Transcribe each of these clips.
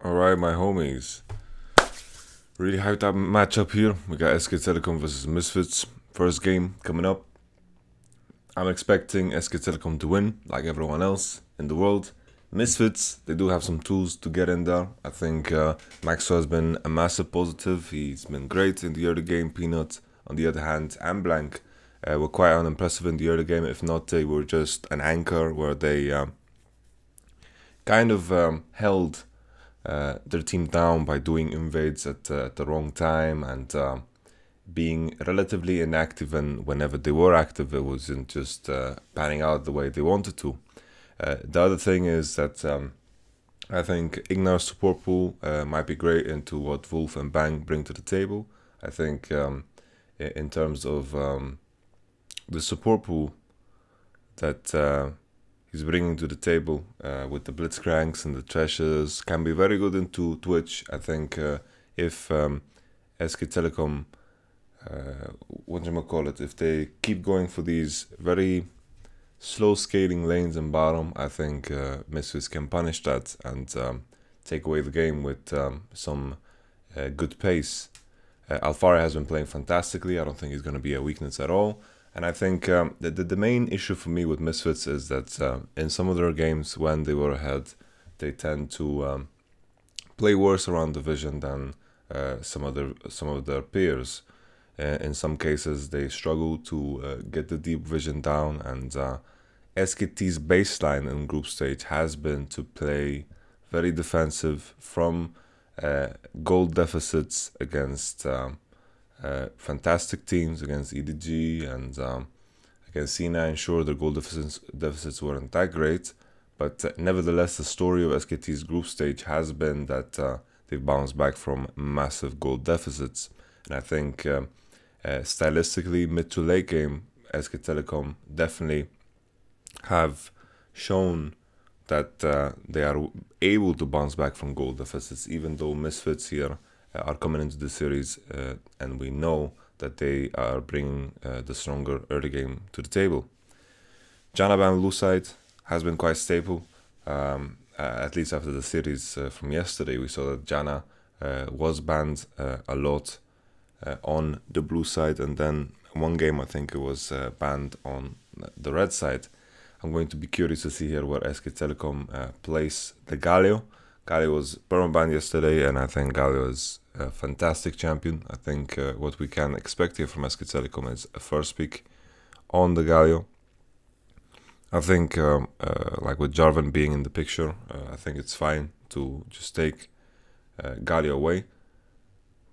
Alright, my homies. Really hyped up matchup here. We got SK Telecom versus Misfits. First game coming up. I'm expecting SK Telecom to win, like everyone else in the world. Misfits, they do have some tools to get in there. I think Maxwell has been a massive positive. He's been great in the early game. Peanut, on the other hand, and Blank were quite unimpressive in the early game. If not, they were just an anchor where they kind of held their team down by doing invades at the wrong time and being relatively inactive, and whenever they were active it wasn't just panning out the way they wanted to. The other thing is that I think Ignar's support pool might be great into what Wolf and Bang bring to the table. I think in terms of the support pool that he's bringing to the table with the Blitzcranks and the Treasures can be very good into Twitch. I think if SK Telecom, if they keep going for these very slow scaling lanes and bottom, I think Misfits can punish that and take away the game with some good pace. Alfari has been playing fantastically. I don't think he's going to be a weakness at all. And I think the main issue for me with Misfits is that in some of their games when they were ahead, they tend to play worse around the vision than some of their peers. In some cases, they struggle to get the deep vision down, and SKT's baseline in group stage has been to play very defensive from gold deficits against fantastic teams, against EDG and against C9. Sure, their goal deficits weren't that great, but nevertheless, the story of SKT's group stage has been that they've bounced back from massive goal deficits. And I think stylistically, mid to late game, SK Telecom definitely have shown that they are able to bounce back from goal deficits, even though Misfits here are coming into the series and we know that they are bringing the stronger early game to the table. Janna ban Lucite has been quite stable, at least after the series from yesterday. We saw that Janna was banned a lot on the blue side, and then one game I think it was banned on the red side. I'm going to be curious to see here where SK Telecom plays the Galio. Galio was perma-banned yesterday, and I think Galio is a fantastic champion. I think what we can expect here from SK Telecom is a first pick on the Galio. I think like with Jarvan being in the picture, I think it's fine to just take Galio away.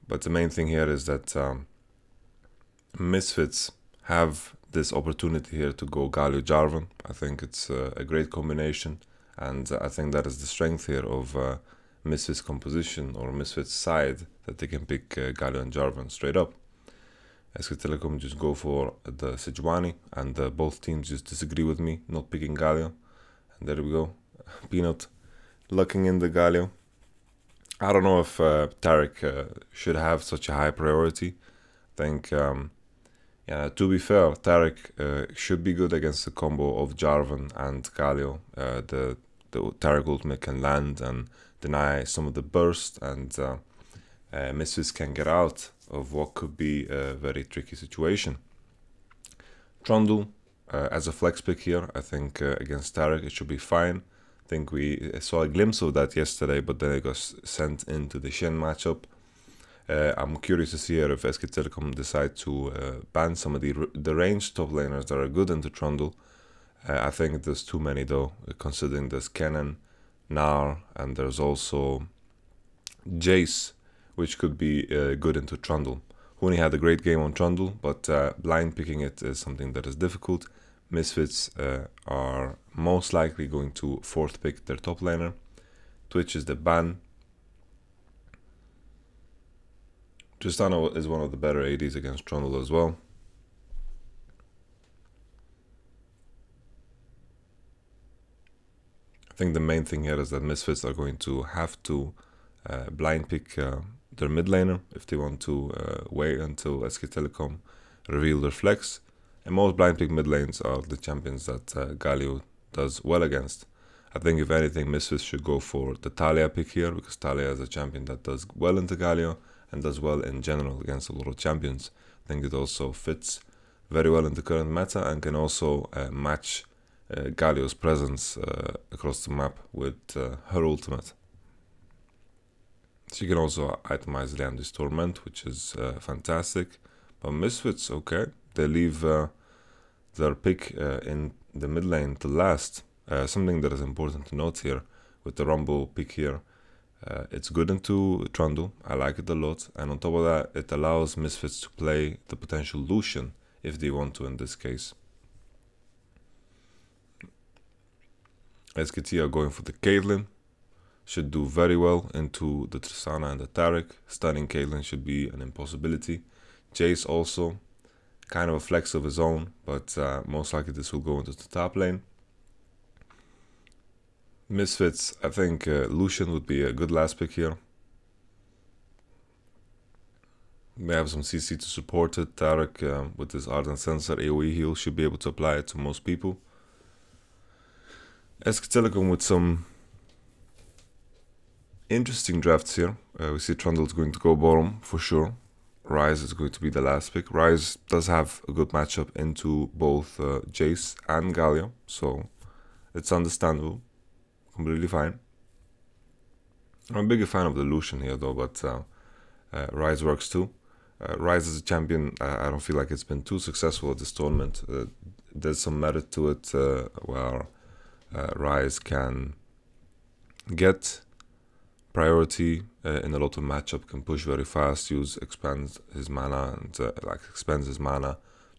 But the main thing here is that Misfits have this opportunity here to go Galio Jarvan. I think it's a great combination, and I think that is the strength here of Misfits composition or Misfits side, that they can pick Galio and Jarvan straight up. SK Telecom just go for the Sejuani, and both teams just disagree with me not picking Galio. And there we go, Peanut lucking in the Galio. I don't know if Tarek should have such a high priority. I think, yeah, to be fair, Tarek should be good against the combo of Jarvan and Galio. The Tarek ultimate can land and deny some of the burst, and Misfits can get out of what could be a very tricky situation. Trundle as a flex pick here, I think against Tarek it should be fine. I think we saw a glimpse of that yesterday, but then it got sent into the Shen matchup. I'm curious to see here if SK Telecom decide to ban some of the ranged top laners that are good into Trundle. I think there's too many though, considering there's Cannon, Gnar, and there's also Jace, which could be good into Trundle. Huni had a great game on Trundle, but blind picking it is something that is difficult. Misfits are most likely going to fourth pick their top laner. Twitch is the ban. Tristana is one of the better ADs against Trundle as well. I think the main thing here is that Misfits are going to have to blind pick their mid laner if they want to wait until SK Telecom reveal their flex. And most blind pick mid lanes are the champions that Galio does well against. I think if anything, Misfits should go for the Talia pick here, because Talia is a champion that does well into Galio and does well in general against a lot of champions. I think it also fits very well in the current meta and can also match Galio's presence across the map with her ultimate. She can also itemize Leandri's Torment, which is fantastic. But Misfits, okay, they leave their pick in the mid lane to last. Something that is important to note here with the Rumble pick here. It's good into Trundle, I like it a lot, and on top of that, it allows Misfits to play the potential Lucian if they want to in this case. SKT are going for the Caitlyn, should do very well into the Tristana and the Taric. Stunning Caitlyn should be an impossibility. Jace also, kind of a flex of his own, but most likely this will go into the top lane. Misfits, I think Lucian would be a good last pick here. May have some CC to support it. Taric with his Ardent Sensor AoE heal should be able to apply it to most people. SK Telecom with some interesting drafts here. We see Trundle is going to go bottom for sure. Ryze is going to be the last pick. Ryze does have a good matchup into both Jace and Galio, so it's understandable. Completely fine. I'm a bigger fan of the Lucian here though, but Ryze works too. Ryze as a champion, I don't feel like it's been too successful at this tournament. There's some merit to it where Ryze can get priority in a lot of matchup, can push very fast, expends his mana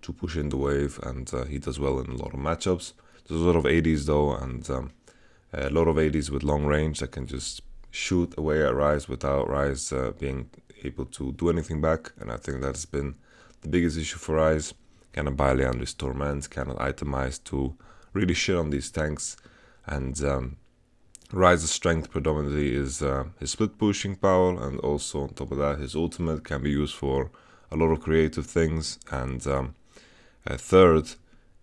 to push in the wave, and he does well in a lot of matchups. There's a lot of ADs though, and a lot of ADs with long range that can just shoot away at Ryze without Ryze being able to do anything back, and I think that's been the biggest issue for Ryze. Cannot buy Leandri's Torment, cannot itemize to really shit on these tanks, and Ryze's strength predominantly is his split pushing power, and also on top of that his ultimate can be used for a lot of creative things, and third,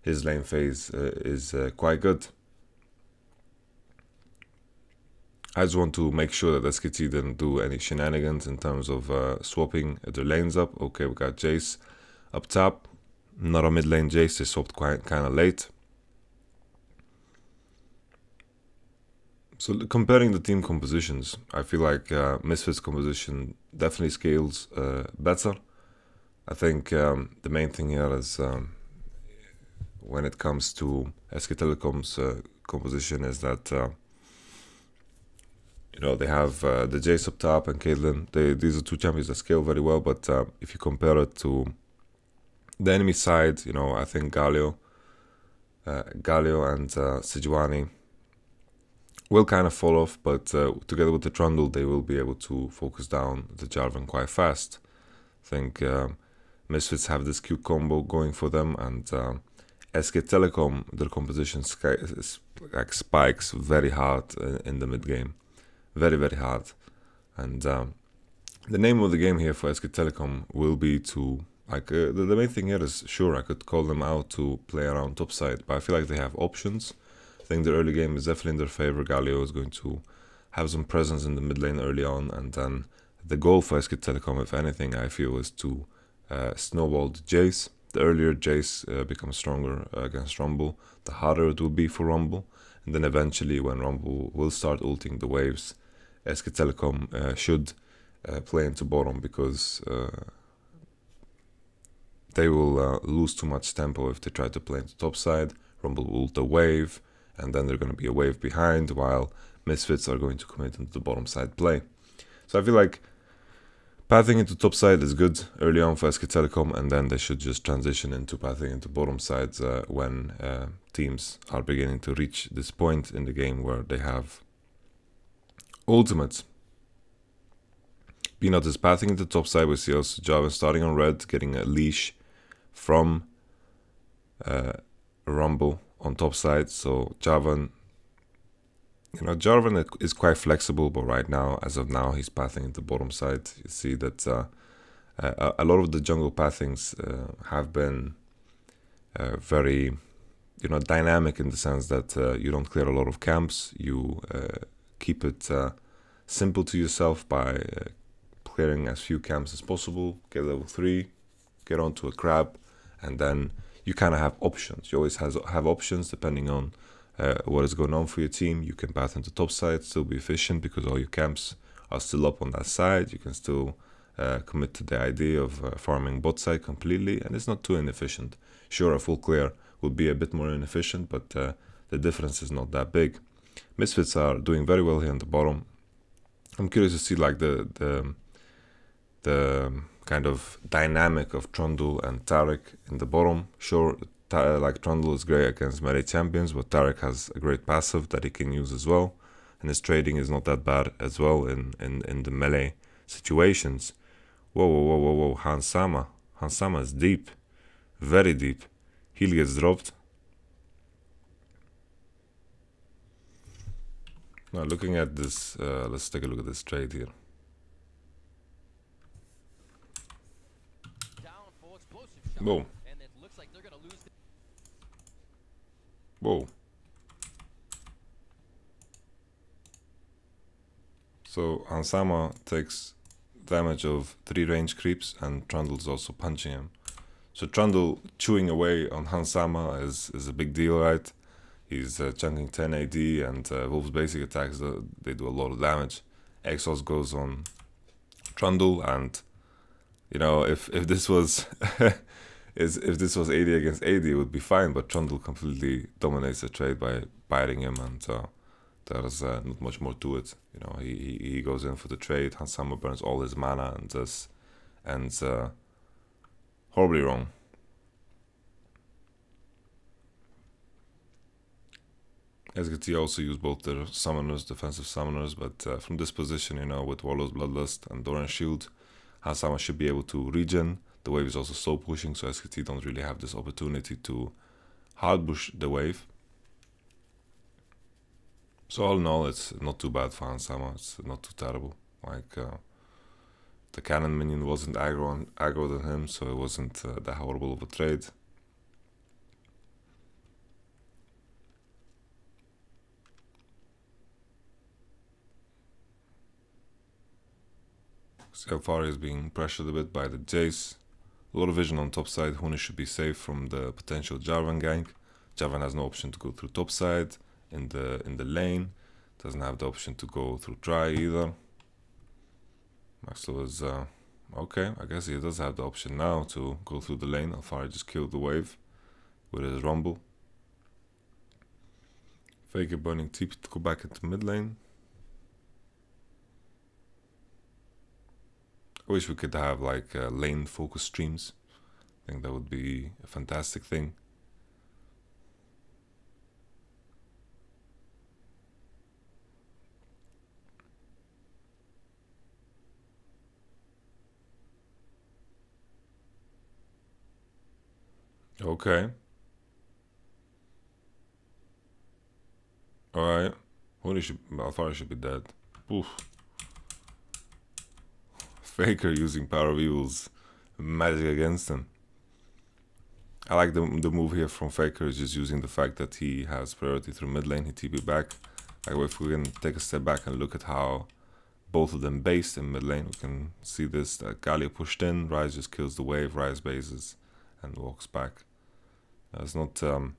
his lane phase is quite good. I just want to make sure that SKT didn't do any shenanigans in terms of swapping their lanes up. Okay, we got Jace up top, not a mid lane Jace, they swapped quite kind of late. So comparing the team compositions, I feel like Misfits composition definitely scales better. I think the main thing here is when it comes to SK Telecom's composition is that you know, they have the Jace up top and Caitlyn. These are two champions that scale very well, but if you compare it to the enemy side, you know, I think Galio and Sejuani will kind of fall off, but together with the Trundle, they will be able to focus down the Jarvan quite fast. I think Misfits have this cute combo going for them, and SK Telecom, their composition spikes very hard in the mid game. Very, very hard. And the name of the game here for SK Telecom will be to, like, the main thing here is, sure, I could call them out to play around topside, but I feel like they have options. I think the early game is definitely in their favor. Galio is going to have some presence in the mid lane early on, and then the goal for SK Telecom, if anything, I feel, is to snowball the Jace. The earlier Jace becomes stronger against Rumble, the harder it will be for Rumble. And then eventually, when Rumble will start ulting the waves, SK Telecom should play into bottom, because they will lose too much tempo if they try to play into top side. Rumble will ult the wave, and then they're going to be a wave behind, while Misfits are going to commit into the bottom side play. So I feel like pathing into top side is good early on for SK Telecom, and then they should just transition into pathing into bottom sides when teams are beginning to reach this point in the game where they have ultimates. Peanut is pathing into top side. We see also Jarvan starting on red, getting a leash from Rumble on top side. So Jarvan, you know, Jarvan is quite flexible, but right now, as of now, he's pathing into bottom side. You see that a lot of the jungle pathings have been very you know, dynamic in the sense that you don't clear a lot of camps. You keep it simple to yourself by clearing as few camps as possible. Get level 3, get onto a crab, and then you kind of have options. You always have options depending on what is going on for your team. You can path into top side, still be efficient because all your camps are still up on that side. You can still commit to the idea of farming bot side completely, and it's not too inefficient. Sure, a full clear would be a bit more inefficient, but the difference is not that big. Misfits are doing very well here in the bottom. I'm curious to see like the kind of dynamic of Trundle and Tarek in the bottom. Sure, like Trundle is great against melee champions, but Tarek has a great passive that he can use as well, and his trading is not that bad as well in the melee situations. Whoa, whoa, whoa, whoa, whoa, Hansama. Hansama is deep, very deep. Heal gets dropped. Now looking at this, let's take a look at this trade here. Whoa. Whoa. So Hansama takes damage of 3 range creeps, and Trundle's also punching him. So Trundle chewing away on Hansama is a big deal, right? He's chunking 10 AD, and Wolf's basic attacks, they do a lot of damage. Exhaust goes on Trundle, and you know, if this was if this was AD against AD, it would be fine, but Trundle completely dominates the trade by biting him, and there's not much more to it. You know, he goes in for the trade. Hansama burns all his mana and just ends horribly wrong. SKT also use both their summoners, defensive summoners, but from this position, you know, with Warlord's Bloodlust and Doran Shield, Hansama should be able to regen. The wave is also slow pushing, so SKT don't really have this opportunity to hard push the wave. So all in all, it's not too bad for Hansama. It's not too terrible. Like the cannon minion wasn't aggro than him, so it wasn't that horrible of a trade. Alfari is being pressured a bit by the Jace. A lot of vision on top side. Huni should be safe from the potential Jarvan gank. Jarvan has no option to go through top side in the lane. Doesn't have the option to go through dry either. Maxwell is okay. I guess he does have the option now to go through the lane. Alfari just killed the wave with his rumble. Faker burning TP to go back into mid lane. I wish we could have like lane focus streams. I think that would be a fantastic thing. Okay. Alright. Alfari should be dead. Oof. Faker using Power of Evil's magic against him. I like the move here from Faker, is just using the fact that he has priority through mid lane. He TP back. Like if we can take a step back and look at how both of them based in mid lane, we can see this, that Galio pushed in, Ryze just kills the wave, Ryze bases and walks back. That's not the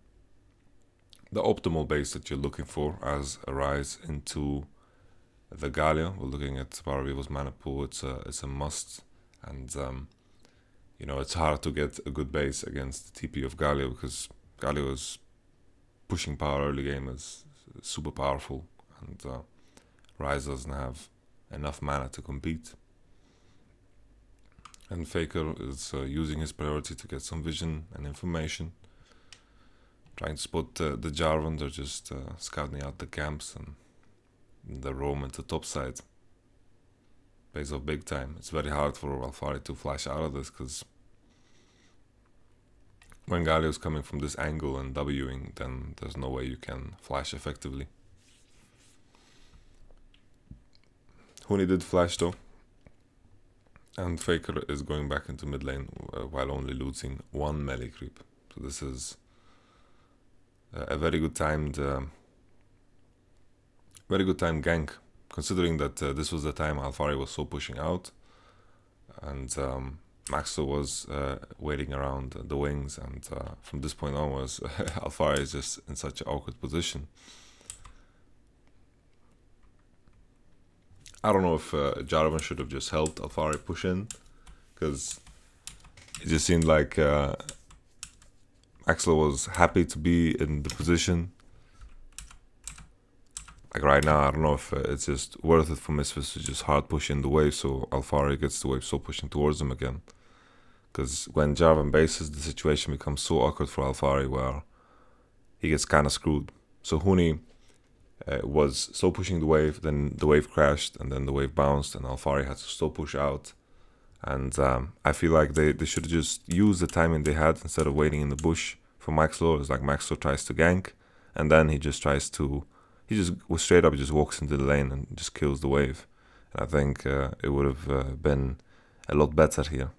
optimal base that you're looking for as a Ryze into the Galio. We're looking at Power of Evil's mana pool. It's a must, and you know, it's hard to get a good base against the TP of Galio because Galio is pushing power early game, is super powerful, and Ryze doesn't have enough mana to compete. And Faker is using his priority to get some vision and information, trying to spot the Jarvan. They're just scouting out the camps, and the roam into top side pays off big time. It's very hard for Alfari to flash out of this because when Galio is coming from this angle and Wing, then there's no way you can flash effectively. Huni did flash though, and Faker is going back into mid lane while only losing 1 melee creep. So this is a very good timed gank, considering that this was the time Alfari was so pushing out, and Maxwell was waiting around the wings, and from this point onwards, Alfari is just in such an awkward position. I don't know if Jarvan should have just helped Alfari push in, because it just seemed like Maxwell was happy to be in the position. Like right now, I don't know if it's just worth it for Misfits to just hard push in the wave so Alfari gets the wave so pushing towards him again. Because when Jarvan bases, the situation becomes so awkward for Alfari where he gets kind of screwed. So Huni was slow pushing the wave, then the wave crashed, and then the wave bounced, and Alfari had to slow push out. And I feel like they should have just used the timing they had instead of waiting in the bush for Maxwell. It's like Maxwell tries to gank, and then he just straight up just walks into the lane and just kills the wave. And I think it would have been a lot better here.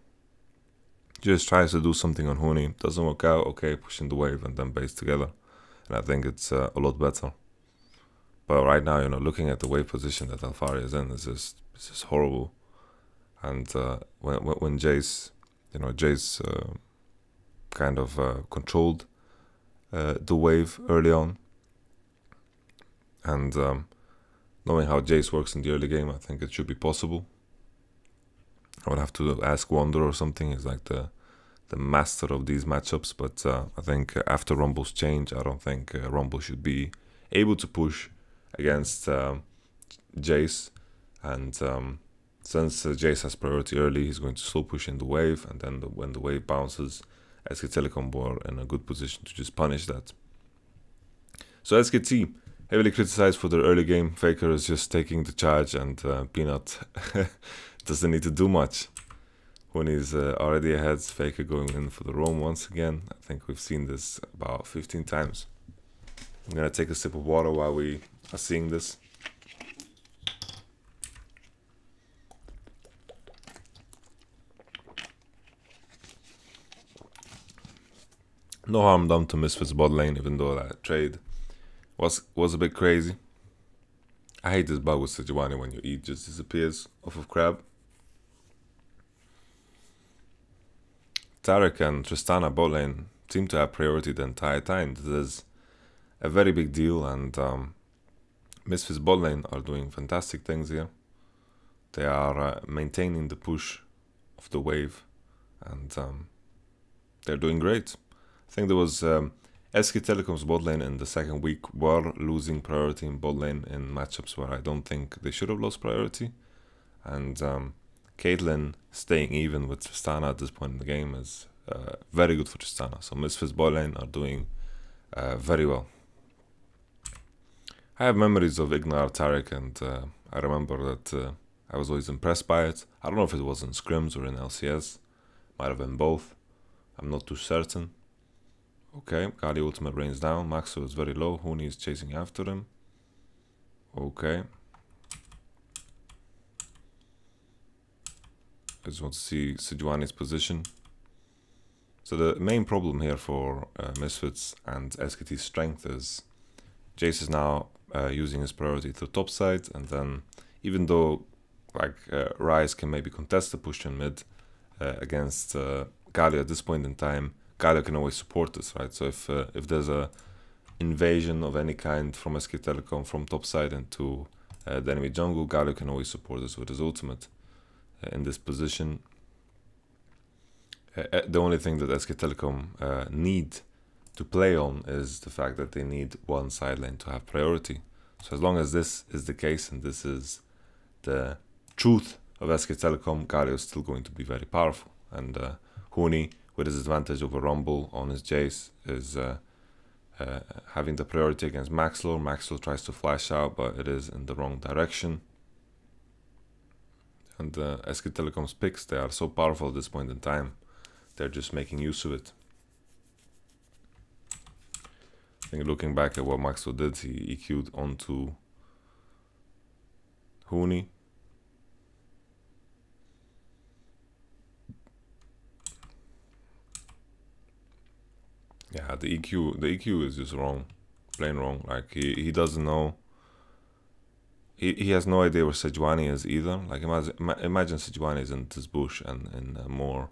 Just tries to do something on Huni, doesn't work out, okay, pushing the wave and then base together. And I think it's a lot better. But right now, looking at the wave position that Alfari is in, it's just horrible. And when Jace, kind of controlled the wave early on, and knowing how Jace works in the early game, I think it should be possible. I would have to ask Wander or something. He's like the master of these matchups, but I think after Rumble's change, I don't think Rumble should be able to push against Jace. And since Jace has priority early, he's going to slow push in the wave, and then when the wave bounces, SK Telecom were in a good position to just punish that. So SKT, heavily criticized for their early game. Faker is just taking the charge, and Peanut doesn't need to do much. When he's already ahead, Faker going in for the roam once again. I think we've seen this about 15 times. I'm gonna take a sip of water while we are seeing this. No harm done to Misfits bot lane, even though that trade was a bit crazy. I hate this bug with Sejuani when your E just disappears off of Crab. Tarek and Tristana bot lane seem to have priority the entire time. This is a very big deal, and Misfits bot lane are doing fantastic things here. They are maintaining the push of the wave, and they're doing great. I think there was SK Telecom's bot lane in the second week were losing priority in bot lane in matchups where I don't think they should have lost priority. And Caitlyn staying even with Tristana at this point in the game is very good for Tristana. So Misfits bot lane are doing very well. I have memories of Ignar Tarek, and I remember that I was always impressed by it. I don't know if it was in scrims or in LCS. Might have been both. I'm not too certain. Okay, Kali ultimate rains down. Maxwell is very low. Huni is chasing after him. Okay. I just want to see Sejuani's position. So the main problem here for Misfits and SKT's strength is Jace is now using his priority to the top side, and then even though Ryze can maybe contest the push in mid against Galio at this point in time, Galio can always support this, right? So if there's a invasion of any kind from SK Telecom from top side into the enemy jungle, Galio can always support this with his ultimate. In this position, the only thing that SK Telecom need to play on is the fact that they need one side lane to have priority. So as long as this is the case, and this is the truth of SK Telecom, Galio is still going to be very powerful. And Huni, with his advantage over Rumble on his Jace, is having the priority against Maxwell. Maxwell tries to flash out, but it is in the wrong direction. And SK Telecom's picks, they are so powerful at this point in time. They're just making use of it. I think looking back at what Maxwell did, he EQ'd onto Huni. Yeah, the EQ is just wrong, plain wrong. Like he doesn't know. He has no idea where Sejuani is either. Like imagine Sejuani is in this bush and in a more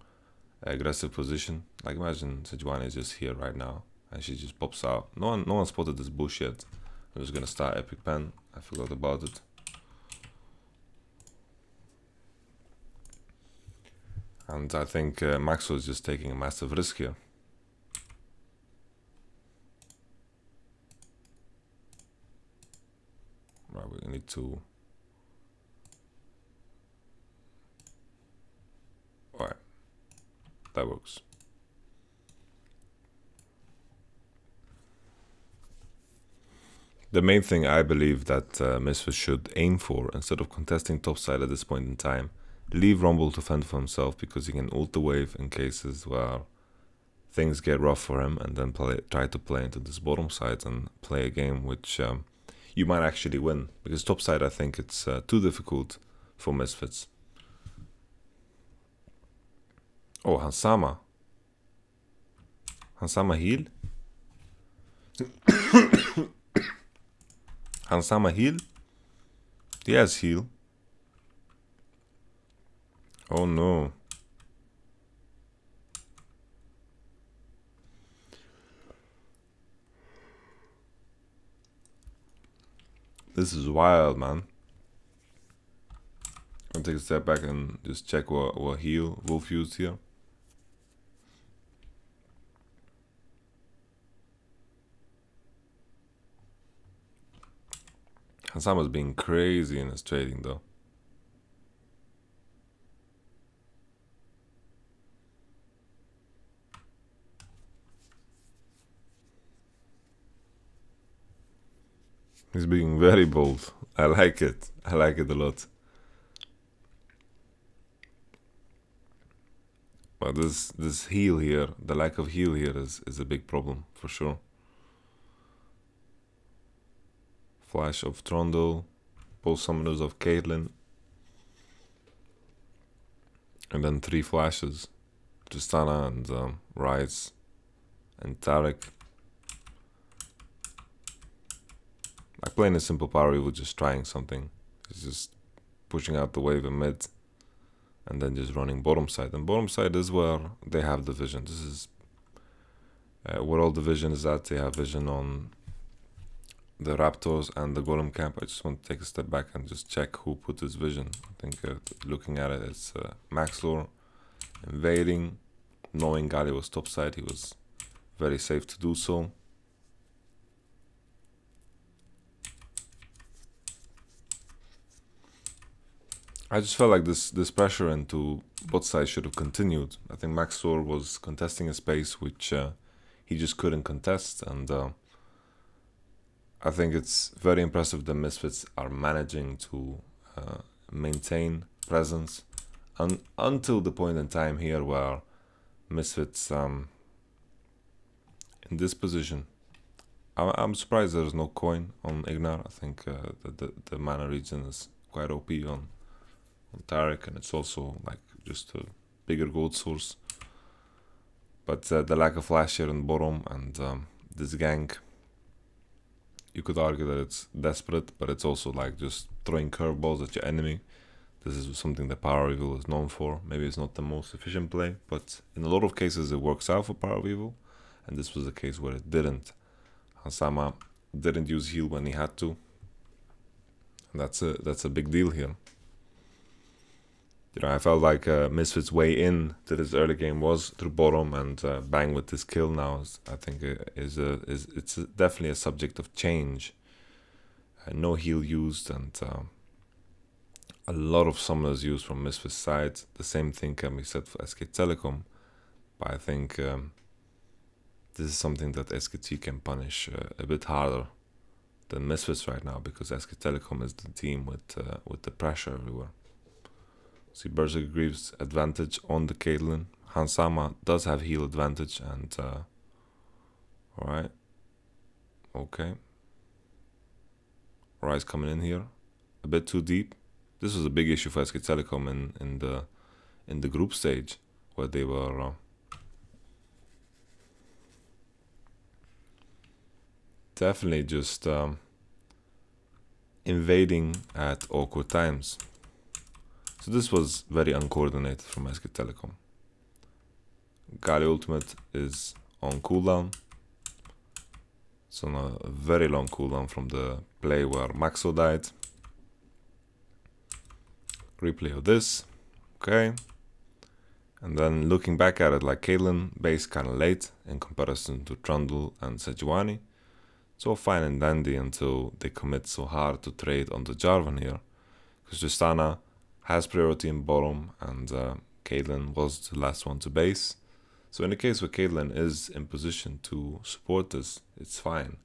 aggressive position. Like imagine Sejuani is just here right now and she just pops out. No one spotted this bush yet. I'm just gonna start epic pen. I forgot about it. And I think Maxwell is just taking a massive risk here. Right, we need to... Alright, that works. The main thing I believe that Misfits should aim for, instead of contesting topside at this point in time, leave Rumble to fend for himself, because he can ult the wave in cases where things get rough for him, and then try to play into this bottom side and play a game which you might actually win. Because topside, I think it's too difficult for Misfits. Oh, Hansama. Hansama heal? Hansama heal? He has heal. Oh no. This is wild, man. I'll take a step back and just check what heal Wolf used here. Hansama's being crazy in his trading though. He's being very bold. I like it. I like it a lot. But this heal here, the lack of heal here is a big problem for sure. Flash of Trundle, both summoners of Caitlyn, and then 3 flashes. Tristana and Ryze and Taric. Like playing a simple power evil, just trying something. It's just pushing out the wave in mid and then just running bottom side. And bottom side is where they have the vision. This is where all the vision is at. They have vision on the Raptors and the Golem camp. I just want to take a step back and just check who put this vision. I think looking at it, it's Maxlor invading, knowing Gali was topside. He was very safe to do so. I just felt like this pressure into bot side should have continued. I think Maxor was contesting a space which he just couldn't contest, and I think it's very impressive that Misfits are managing to maintain presence until the point in time here where Misfits in this position. I'm surprised there's no coin on Ignar. I think the mana region is quite OP on Taric, and it's also like just a bigger gold source. But the lack of flash here in bottom and this gank, you could argue that it's desperate, but it's also like just throwing curveballs at your enemy. This is something that Power Evil is known for. Maybe it's not the most efficient play, but in a lot of cases it works out for Power Evil, and this was a case where it didn't. Hansama didn't use heal when he had to, and that's a big deal here. You know, I felt like Misfits' way in to this early game was through bottom, and bang with this kill now I think it's definitely a subject of change. No heal used, and a lot of summoners used from Misfits' side. The same thing can be said for SK Telecom, but I think this is something that SKT can punish a bit harder than Misfits right now, because SK Telecom is the team with the pressure everywhere. See, Berserker Greaves advantage on the Caitlyn. Hansama does have heal advantage, and alright, okay. Ryze coming in here, a bit too deep. This was a big issue for SK Telecom in the group stage, where they were definitely just invading at awkward times. So this was very uncoordinated from SK Telecom. Galio ultimate is on cooldown. So on a very long cooldown from the play where Maxo died. Replay of this. Okay. And then looking back at it, like Caitlyn based kind of late in comparison to Trundle and Sejuani. So fine and dandy until they commit so hard to trade on the Jarvan here. Because Tristana has priority in bottom and Caitlyn was the last one to base. So in the case where Caitlyn is in position to support this, it's fine.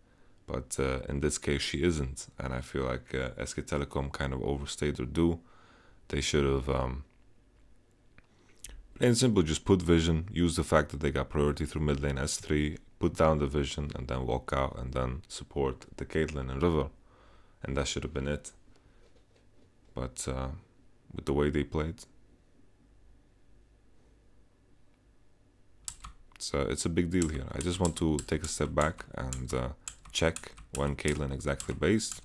But in this case she isn't. And I feel like SK Telecom kind of overstayed their due. They should have plain and simple just put vision, use the fact that they got priority through mid lane S3, put down the vision and then walk out and then support the Caitlyn and River. And that should have been it. But with the way they played, it's a big deal here. I just want to take a step back and check when Caitlyn exactly based.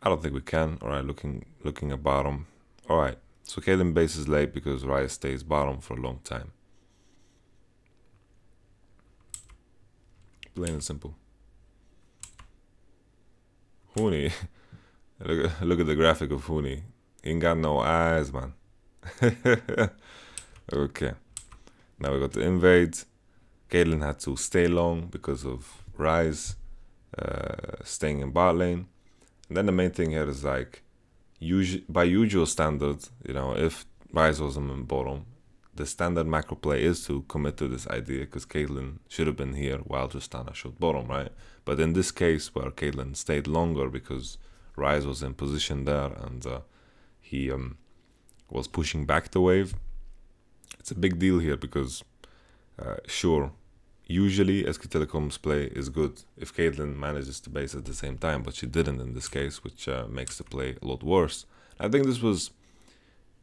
I don't think we can. Alright, looking at bottom. Alright, so Caitlyn bases late because Raya stays bottom for a long time. Plain and simple. Huni. look at the graphic of Huni. He ain't got no eyes, man. Okay. Now we got the invade. Caitlyn had to stay long because of Ryze staying in bot lane. And then the main thing here is like, by usual standard, you know, if Ryze wasn't in bottom, the standard macro play is to commit to this idea because Caitlyn should have been here while Tristana showed bottom, right? But in this case where Caitlyn stayed longer because Ryze was in position there and he was pushing back the wave, it's a big deal here because sure, usually SK Telecom's play is good if Caitlyn manages to base at the same time, but she didn't in this case, which makes the play a lot worse. I think this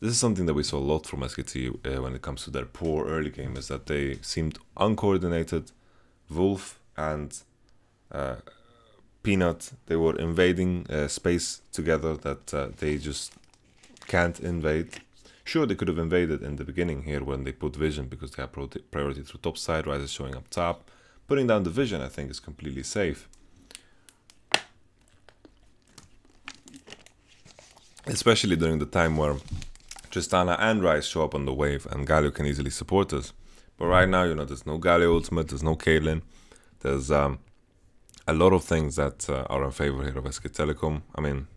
is something that we saw a lot from SKT when it comes to their poor early game, is that they seemed uncoordinated. Wolf and Peanut, they were invading space together that they just can't invade. Sure, they could have invaded in the beginning here when they put vision because they have priority through top side, Ryze is showing up top. Putting down the vision, I think, is completely safe. Especially during the time where Tristana and Ryze show up on the wave and Galio can easily support us. But right now, you know, there's no Galio ultimate, there's no Caitlyn. There's a lot of things that are in favor here of SK Telecom. I mean,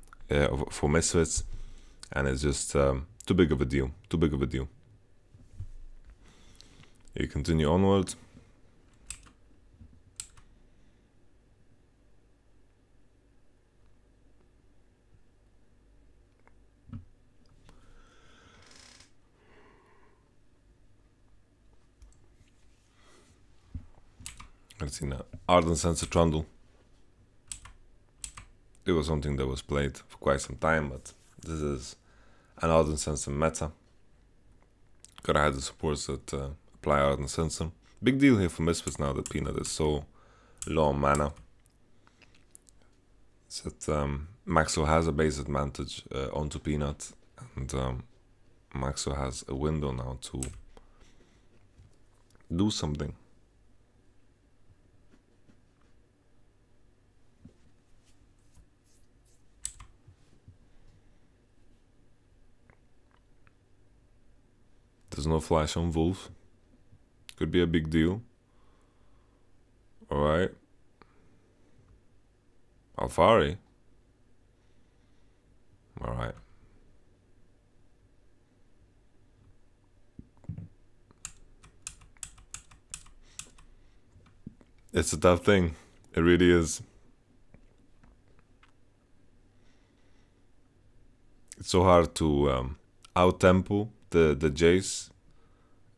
for Misfits. And it's just too big of a deal. Too big of a deal. You continue onward. Let's see now. Ardent Sensor Trundle. It was something that was played for quite some time, but this is an Ardent Sensor meta. Gotta have the supports that apply Ardent Sensor. Big deal here for Misfits now that Peanut is so low on mana. So that Maxo has a base advantage onto Peanut, and Maxo has a window now to do something. There's no flash on Wolf. Could be a big deal. Alright. Alfari. Alright. It's a tough thing. It really is. It's so hard to out-tempo the Jace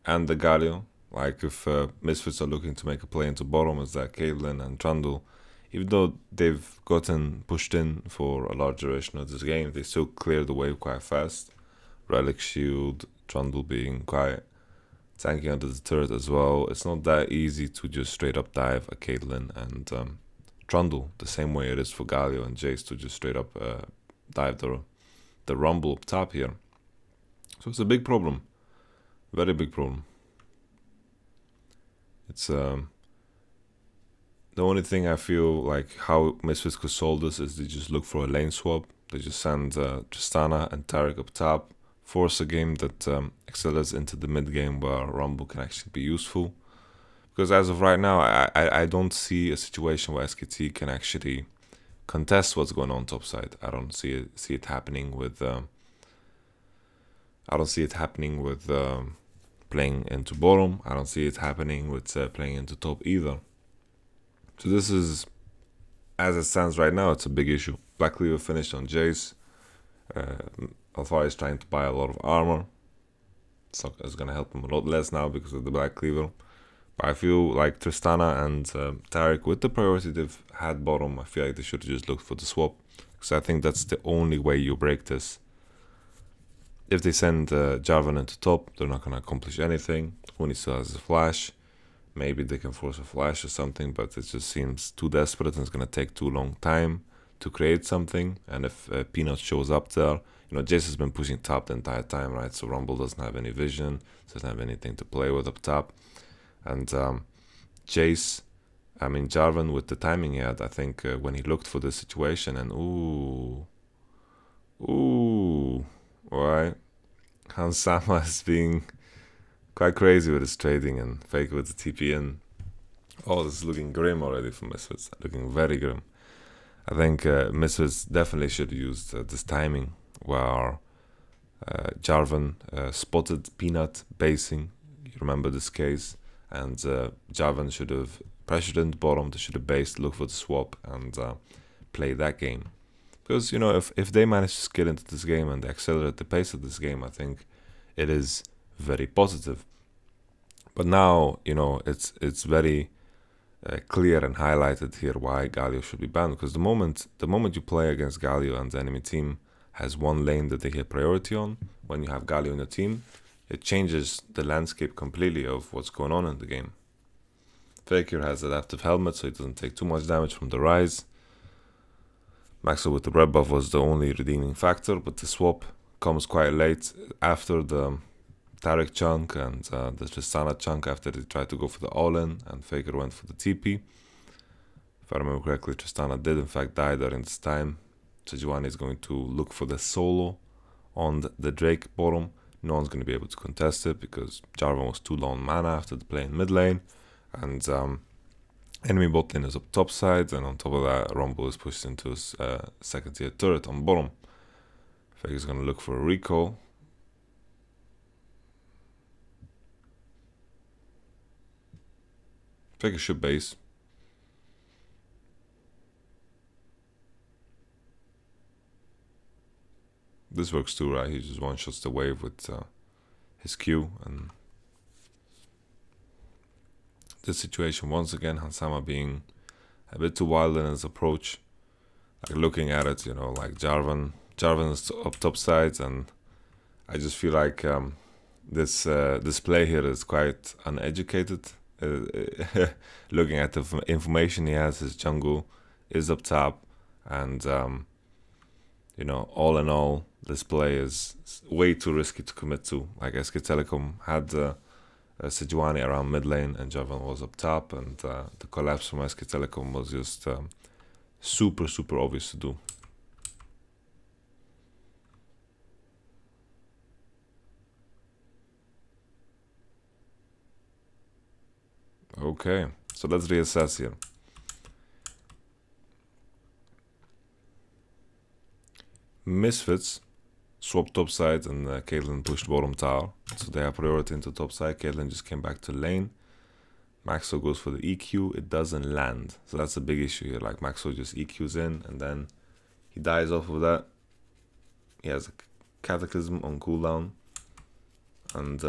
and the Galio. Like if Misfits are looking to make a play into bottom, is that Caitlyn and Trundle, even though they've gotten pushed in for a large duration of this game, they still clear the wave quite fast. Relic Shield, Trundle being quite tanking under the turret as well. It's not that easy to just straight up dive a Caitlyn and Trundle, the same way it is for Galio and Jace to just straight up dive the Rumble up top here. So it's a big problem, very big problem. It's the only thing I feel like how Misfits could solve this is they just look for a lane swap. They just send Tristana and Taric up top, force a game that accelerates into the mid game where Rumble can actually be useful. Because as of right now, I don't see a situation where SKT can actually contest what's going on topside. I don't see it happening with. I don't see it happening with playing into bottom. I don't see it happening with playing into top either. So this is, as it stands right now, it's a big issue. Black Cleaver finished on Jace. Alpha is trying to buy a lot of armor. It's gonna help him a lot less now because of the Black Cleaver. But I feel like Tristana and Taric, with the priority they've had bottom, I feel like they should have just looked for the swap. Because I think that's the only way you break this. If they send Jarvan into top, they're not going to accomplish anything. Uni still has a flash. Maybe they can force a flash or something, but it just seems too desperate and it's going to take too long time to create something. And if Peanut shows up there, you know, Jace has been pushing top the entire time, right? So Rumble doesn't have any vision, doesn't have anything to play with up top. And Jace, I mean Jarvan, with the timing he had, I think when he looked for this situation and right, Hansama is being quite crazy with his trading and fake with the TP in. Oh, this is looking grim already for Misfits, looking very grim. I think Misfits definitely should have used this timing where Jarvan spotted Peanut basing. You remember this case? And Jarvan should have pressured into bottom, they should have based, look for the swap, and play that game. Because, you know, if they manage to get into this game and they accelerate the pace of this game, I think it is very positive. But now, you know, it's very clear and highlighted here why Galio should be banned. Because the moment you play against Galio and the enemy team has one lane that they get priority on, when you have Galio in the team, it changes the landscape completely of what's going on in the game. Faker has adaptive helmet, so he doesn't take too much damage from the rise. Maxwell with the red buff was the only redeeming factor, but the swap comes quite late after the Taric chunk and the Tristana chunk after they tried to go for the all-in and Faker went for the TP. If I remember correctly, Tristana did in fact die during this time. Sejuani is going to look for the solo on the Drake bottom. No one's going to be able to contest it because Jarvan was too low on mana after the play in mid lane. And enemy bot lane is up top side, and on top of that, Rumble is pushed into his second tier turret on bottom. Faker's going to look for a recall. Faker should base. This works too, right? He just one-shots the wave with his Q, and this situation once again, Hansama being a bit too wild in his approach. Like looking at it, you know, like Jarvan is up top side, and I just feel like this play here is quite uneducated. Looking at the information he has, his jungle is up top, and you know, all in all, this play is way too risky to commit to. Like SK Telecom had Sejuani around mid lane and Jarvan was up top, and the collapse from SK Telecom was just super obvious to do. Okay, so let's reassess here. Misfits swapped top side and Caitlyn pushed bottom tower, so they have priority into top side. Caitlyn just came back to lane. Maxwell goes for the EQ, it doesn't land, so that's a big issue here. Like Maxwell just EQs in and then he dies off of that. He has a Cataclysm on cooldown, and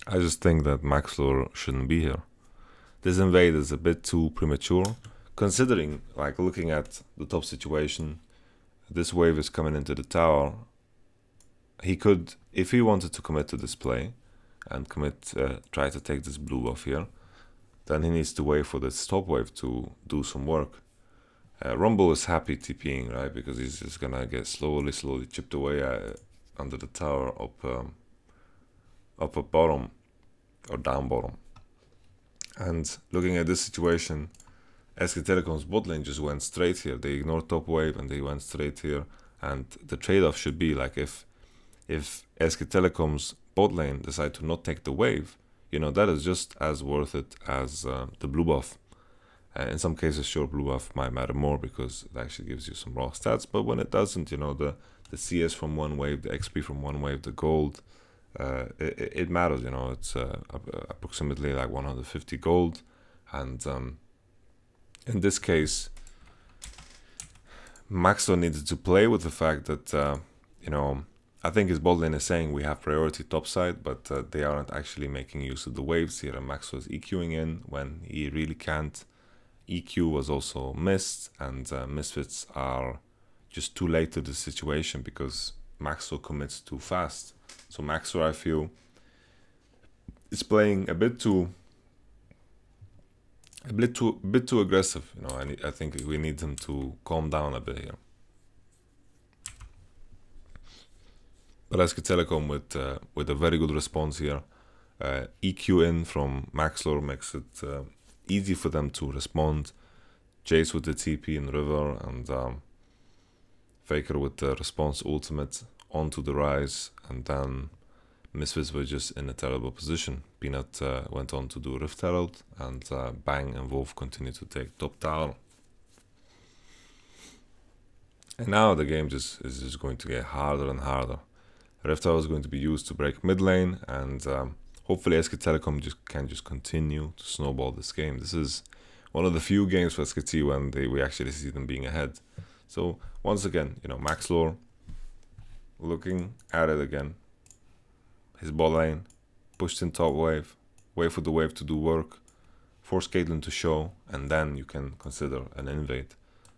I just think that Maxwell shouldn't be here. This invade is a bit too premature, considering, like, looking at the top situation. This wave is coming into the tower. He could, if he wanted to commit to this play and try to take this blue off here, then he needs to wait for this top wave to do some work. Rumble is happy TPing, right? Because he's just gonna get slowly chipped away under the tower up bottom or down bottom. And looking at this situation, SK Telecom's bot lane just went straight here. They ignored top wave and they went straight here. And the trade-off should be like if SK Telecom's bot lane decide to not take the wave, you know, that is just as worth it as the blue buff. In some cases, sure, blue buff might matter more because it actually gives you some raw stats. But when it doesn't, you know, the CS from one wave, the XP from one wave, the gold, it matters, you know. It's approximately like 150 gold. And in this case, Maxo needed to play with the fact that, you know, I think his bot lane is saying we have priority topside, but they aren't actually making use of the waves here. And Maxo is EQing in when he really can't. EQ was also missed, and Misfits are just too late to the situation because Maxo commits too fast. So Maxo, I feel, is playing a bit too aggressive. You know, I think we need him to calm down a bit here. But SK Telecom with a very good response here, EQ in from Maxlor makes it easy for them to respond. Jace with the TP in river, and Faker with the response ultimate onto the rise, and then Misfits were just in a terrible position. Peanut went on to do Rift Herald, and Bang and Wolf continued to take top tower. And now the game is just going to get harder and harder. Rift Herald is going to be used to break mid lane, and hopefully SK Telecom can continue to snowball this game. This is one of the few games for SKT when we actually see them being ahead. So once again, you know, Maxlor looking at it again. His bot lane pushed in top wave, wait for the wave to do work, force Caitlyn to show, and then you can consider an invade.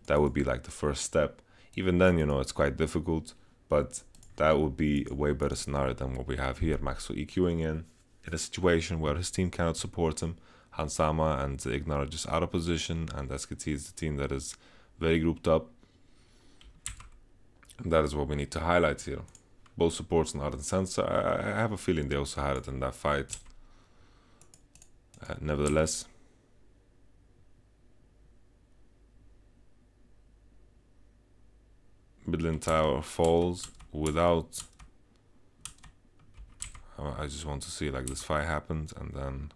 That would be like the first step. Even then, you know, it's quite difficult, but that would be a way better scenario than what we have here. Maxo EQing in a situation where his team cannot support him. Hansama and Ignar are just out of position, and SKT is the team that is very grouped up. And that is what we need to highlight here. Both supports and Ardent Sensor. I have a feeling they also had it in that fight. Nevertheless, mid lane tower falls without. I just want to see like this fight happened, and then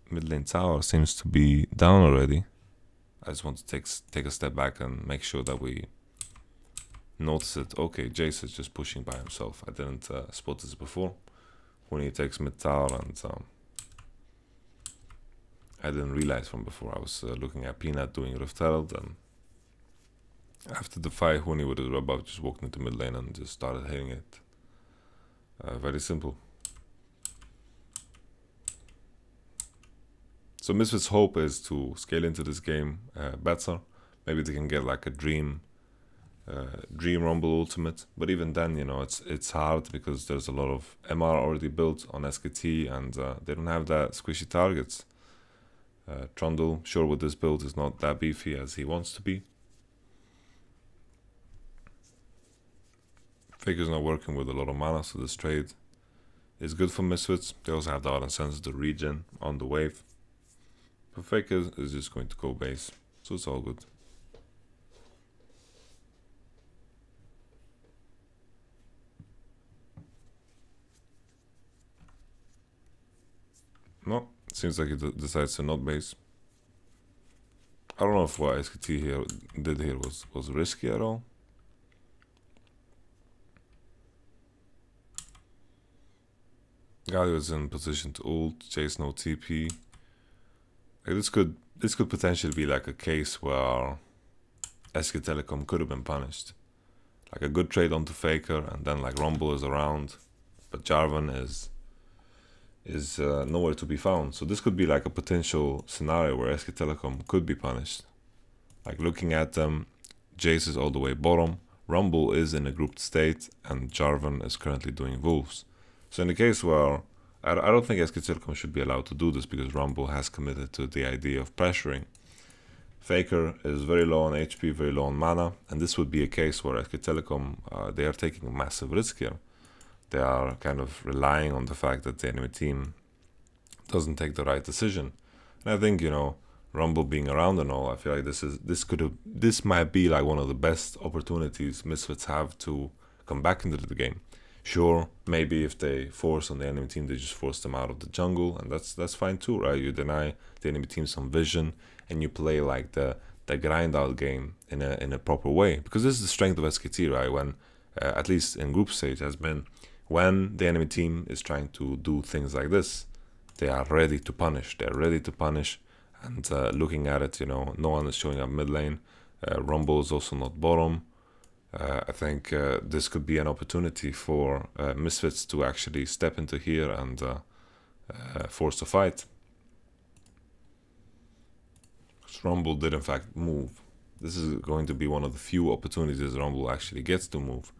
mid lane tower seems to be down already. I just want to take a step back and make sure that we notice it. Okay, Jace is just pushing by himself. I didn't spot this before. When he takes mid tower, and I didn't realize from before. I was looking at Peanut doing Rift Herald, and after the fight, Huni with his rub buff just walked into mid lane and just started hitting it. Very simple. So Misfits' hope is to scale into this game better. Maybe they can get like a Dream Rumble ultimate. But even then, you know, it's hard because there's a lot of MR already built on SKT, and they don't have that squishy targets. Trundle, sure, with this build is not that beefy as he wants to be. Faker's not working with a lot of mana, so this trade is good for Misfits. They also have the Ardent Sense, the regen on the wave. But Faker is just going to go base, so it's all good. No, it seems like he decides to not base. I don't know if what SKT here did here was risky at all. Galio is in position to ult, Chase no TP. Like this could potentially be like a case where SK Telecom could have been punished. Like a good trade onto Faker, and then like Rumble is around, but Jarvan is nowhere to be found. So this could be like a potential scenario where SK Telecom could be punished. Like looking at them, Jace is all the way bottom, Rumble is in a grouped state, and Jarvan is currently doing Wolves. So in the case where I don't think SKT should be allowed to do this because Rumble has committed to the idea of pressuring. Faker is very low on HP, very low on mana, and this would be a case where SK they are taking a massive risk here. They are kind of relying on the fact that the enemy team doesn't take the right decision. And I think, Rumble being around and all, I feel like this might be like one of the best opportunities Misfits have to come back into the game. Sure, maybe if they force on the enemy team, they just force them out of the jungle, and that's fine too, right? You deny the enemy team some vision, and you play like the grind out game in a proper way, because this is the strength of SKT, right? When at least in group stage has been, when the enemy team is trying to do things like this, they are ready to punish. They're ready to punish, and looking at it, no one is showing up mid lane. Rumble is also not bottom. I think this could be an opportunity for Misfits to actually step into here and force a fight. Rumble did in fact move. This is going to be one of the few opportunities Rumble actually gets to move.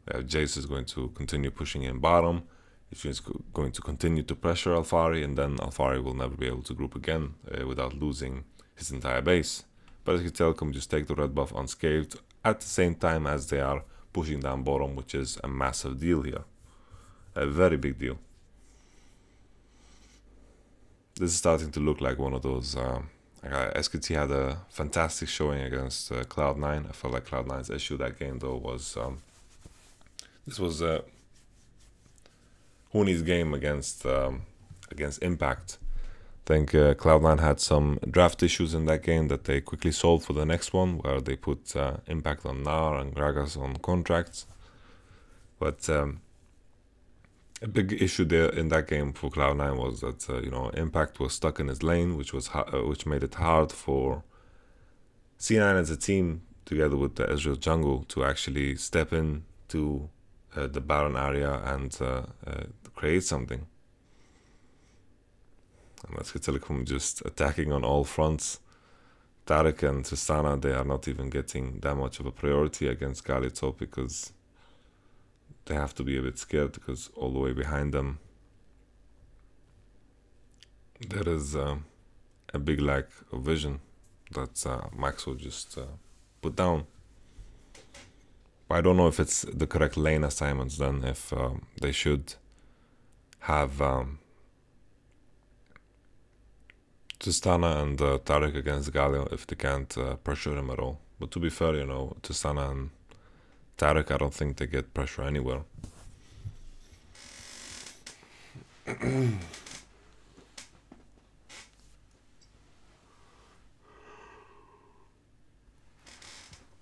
Jace is going to continue pushing in bottom. He's going to continue to pressure Alphari, and then Alphari will never be able to group again without losing his entire base. But SK just take the red buff unscathed at the same time as they are pushing down bottom, which is a massive deal here. A very big deal. This is starting to look like one of those... SKT had a fantastic showing against Cloud9. I felt like Cloud9's issue that game though was... this was Huni's game against Impact. I think Cloud9 had some draft issues in that game that they quickly solved for the next one, where they put Impact on Gnar and Gragas on contracts. But a big issue there in that game for Cloud9 was that Impact was stuck in his lane, which made it hard for C9 as a team, together with the Ezreal jungle, to actually step in to the Baron area and create something. And SK just attacking on all fronts. Taric and Tristana, they are not even getting that much of a priority against Galito because they have to be a bit scared, because all the way behind them there is a big lack of vision that Maxwell just put down. But I don't know if it's the correct lane assignments then, if they should have Tristana and Taric against Galio if they can't pressure him at all. But to be fair, Tristana and Taric, I don't think they get pressure anywhere.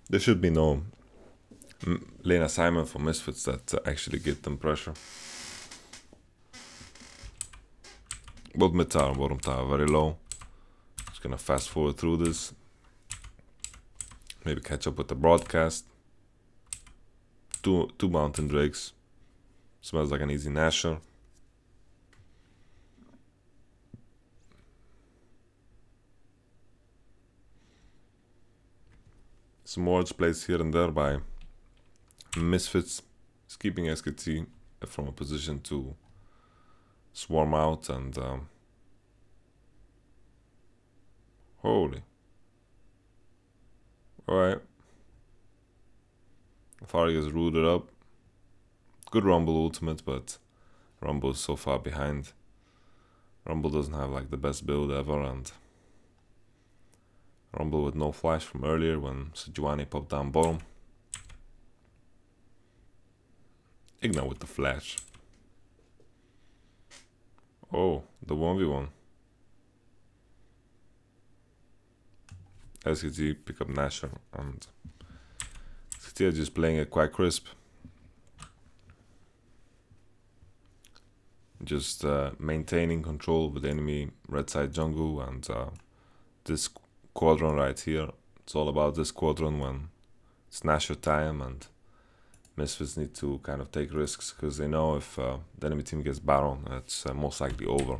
There should be no lane assignment for Misfits that actually get them pressure. Both mid tower and bottom tower very low. Just gonna fast forward through this. Maybe catch up with the broadcast. Two mountain drakes. Smells like an easy Nasher. Some wards placed here and there by Misfits. It's keeping SKT from a position to swarm out and holy. Alright. Alphari is rooted up. Good Rumble ultimate, but Rumble is so far behind. Rumble doesn't have like the best build ever, and Rumble with no flash from earlier when Sejuani popped down bottom. Igna with the flash. Oh, the 1v1. SKT pick up Nasher, and SKT are just playing it quite crisp. Just maintaining control with the enemy red side jungle, and this quadrant right here. It's all about this quadrant when it's Nasher time, and Misfits need to kind of take risks because they know if the enemy team gets Baron, it's most likely over.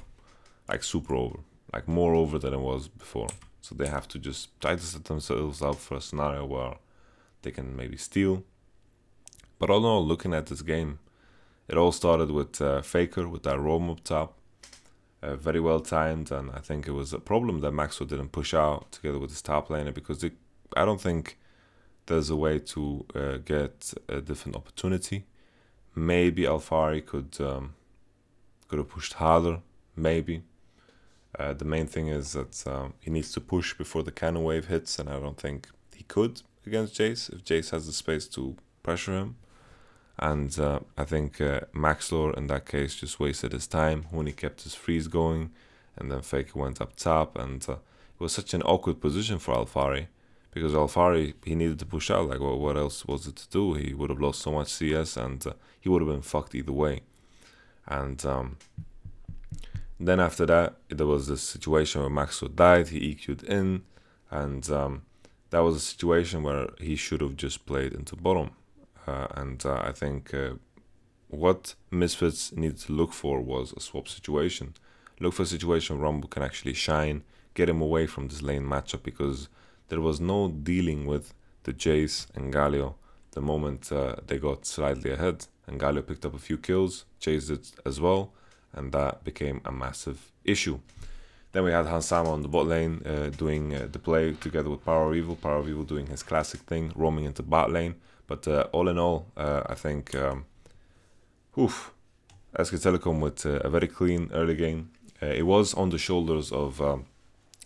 Like super over. Like more over than it was before. So they have to just try to set themselves up for a scenario where they can maybe steal. But all in all, looking at this game, it all started with Faker with that roam up top. Very well timed, and I think it was a problem that Maxwell didn't push out together with his top laner, because I don't think there's a way to get a different opportunity. Maybe Alfari could have pushed harder, maybe. The main thing is that he needs to push before the cannon wave hits, and I don't think he could against Jace if Jace has the space to pressure him. And I think Maxlor in that case just wasted his time when he kept his freeze going, and then Faker went up top, and it was such an awkward position for Alfari, because Alfari, he needed to push out. Like, well, what else was it to do? He would have lost so much CS, and he would have been fucked either way. And then after that, there was this situation where Maxlor died, he EQ'd in, and that was a situation where he should have just played into bottom. I think what Misfits needed to look for was a swap situation. Look for a situation where Rumble can actually shine, get him away from this lane matchup, because there was no dealing with the Jace and Galio the moment they got slightly ahead. And Galio picked up a few kills, Jace did as well, and that became a massive issue. Then we had Hansama on the bot lane doing the play together with Power Evil. Power Evil doing his classic thing, roaming into bot lane. But all in all, I think SK Telecom with a very clean early game. It was on the shoulders of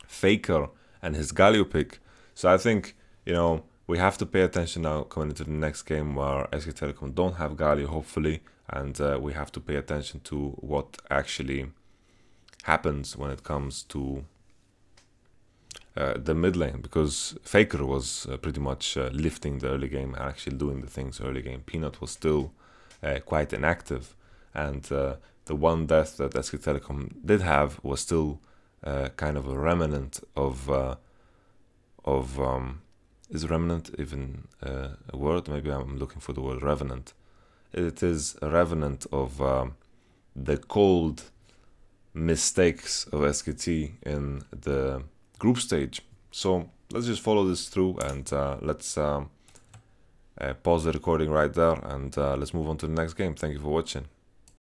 Faker and his Galio pick. So I think, you know, we have to pay attention now coming into the next game where SK Telecom don't have Galio, hopefully. And we have to pay attention to what actually happens when it comes to the mid lane, because Faker was pretty much lifting the early game and actually doing the things early game. Peanut was still quite inactive, and the one death that SK Telecom did have was still kind of a remnant of is remnant even a word? Maybe I'm looking for the word revenant. It is a revenant of the cold mistakes of SKT in the group stage. So let's just follow this through, and let's pause the recording right there, and let's move on to the next game. Thank you for watching.